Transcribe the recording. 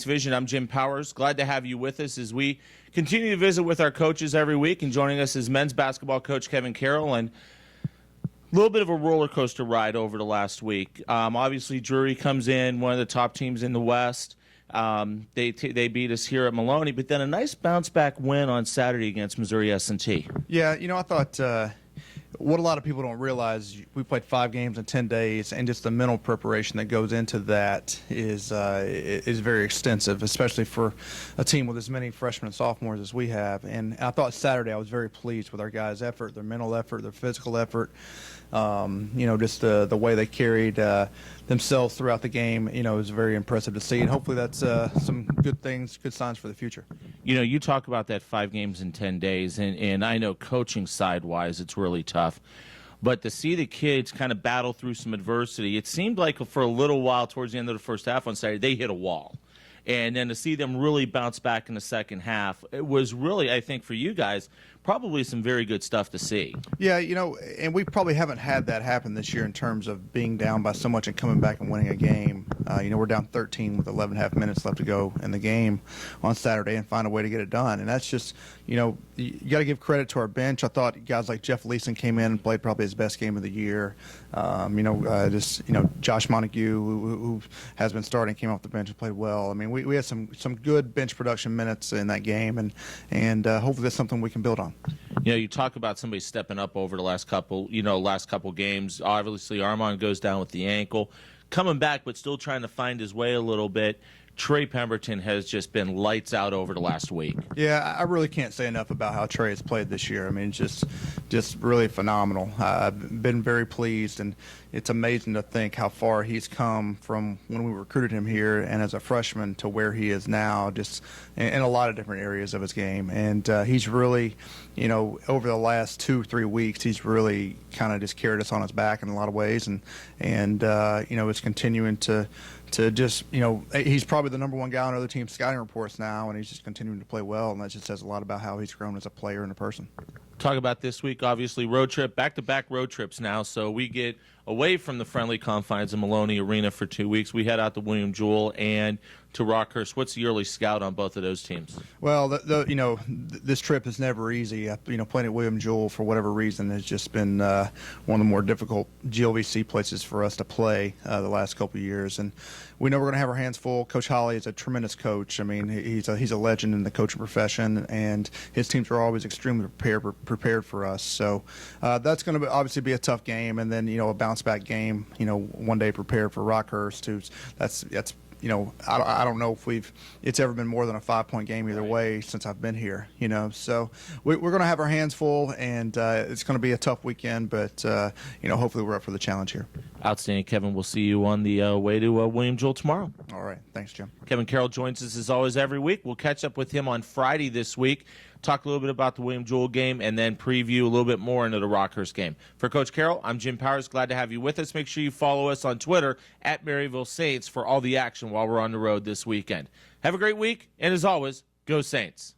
Vision. I'm Jim Powers. Glad to have you with us as we continue to visit with our coaches every week. And joining us is men's basketball coach Kevin Carroll. And a little bit of a roller coaster ride over the last week. Obviously, Drury comes in, one of the top teams in the West. They beat us here at Maloney, but then a nice bounce-back win on Saturday against Missouri S&T. Yeah, I thought what a lot of people don't realize, we played 5 games in 10 days, and just the mental preparation that goes into that is very extensive, especially for a team with as many freshmen and sophomores as we have. And I thought Saturday I was very pleased with our guys' effort, their mental effort, their physical effort. Just the way they carried themselves throughout the game, it was very impressive to see. And hopefully that's some good things, good signs for the future. You talk about that 5 games in 10 days, and I know coaching side-wise it's really tough. But to see the kids kind of battle through some adversity, it seemed like for a little while towards the end of the first half on Saturday, they hit a wall. And then to see them really bounce back in the second half, it was really, I think, for you guys, probably some very good stuff to see. Yeah, and we probably haven't had that happen this year in terms of being down by so much and coming back and winning a game. We're down 13 with 11.5 minutes left to go in the game on Saturday and find a way to get it done. And that's just, you got to give credit to our bench. I thought guys like Jeff Leeson came in and played probably his best game of the year. Josh Montague, who has been starting, came off the bench and played well. I mean, we had some good bench production minutes in that game, and hopefully that's something we can build on. You talk about somebody stepping up over the last couple games. Obviously, Armand goes down with the ankle, coming back, but still trying to find his way a little bit. Trey Pemberton has just been lights out over the last week. Yeah, I really can't say enough about how Trey has played this year. I mean, just really phenomenal. I've been very pleased, and it's amazing to think how far he's come from when we recruited him here and as a freshman to where he is now, just in a lot of different areas of his game. And he's really, over the last 2-3 weeks, he's really kind of just carried us on his back in a lot of ways, and it's continuing to just, he's probably the #1 guy on other teams' scouting reports now, and he's just continuing to play well, and that just says a lot about how he's grown as a player and a person. Talk about this week, obviously, road trip, back-to-back road trips now, so we get away from the friendly confines of Maloney Arena for 2 weeks. We head out to William Jewell and to Rockhurst. What's the early scout on both of those teams? Well, this trip is never easy. Playing at William Jewell for whatever reason has just been one of the more difficult GLVC places for us to play the last couple of years, and we know we're going to have our hands full. Coach Holly is a tremendous coach. I mean, he's a legend in the coaching profession, and his teams are always extremely prepared for us. So that's going to obviously be a tough game, and then a bounce back game. One day prepared for Rockhurst. That's I don't know if it's ever been more than a 5-point game either way since I've been here, So we're going to have our hands full, and it's going to be a tough weekend, but, hopefully we're up for the challenge here. Outstanding, Kevin. We'll see you on the way to William Jewell tomorrow. All right. Thanks, Jim. Kevin Carroll joins us, as always, every week. We'll catch up with him on Friday this week, talk a little bit about the William Jewell game, and then preview a little bit more into the Rockhurst game. For Coach Carroll, I'm Jim Powers. Glad to have you with us. Make sure you follow us on Twitter at Maryville Saints for all the action while we're on the road this weekend. Have a great week, and as always, go Saints.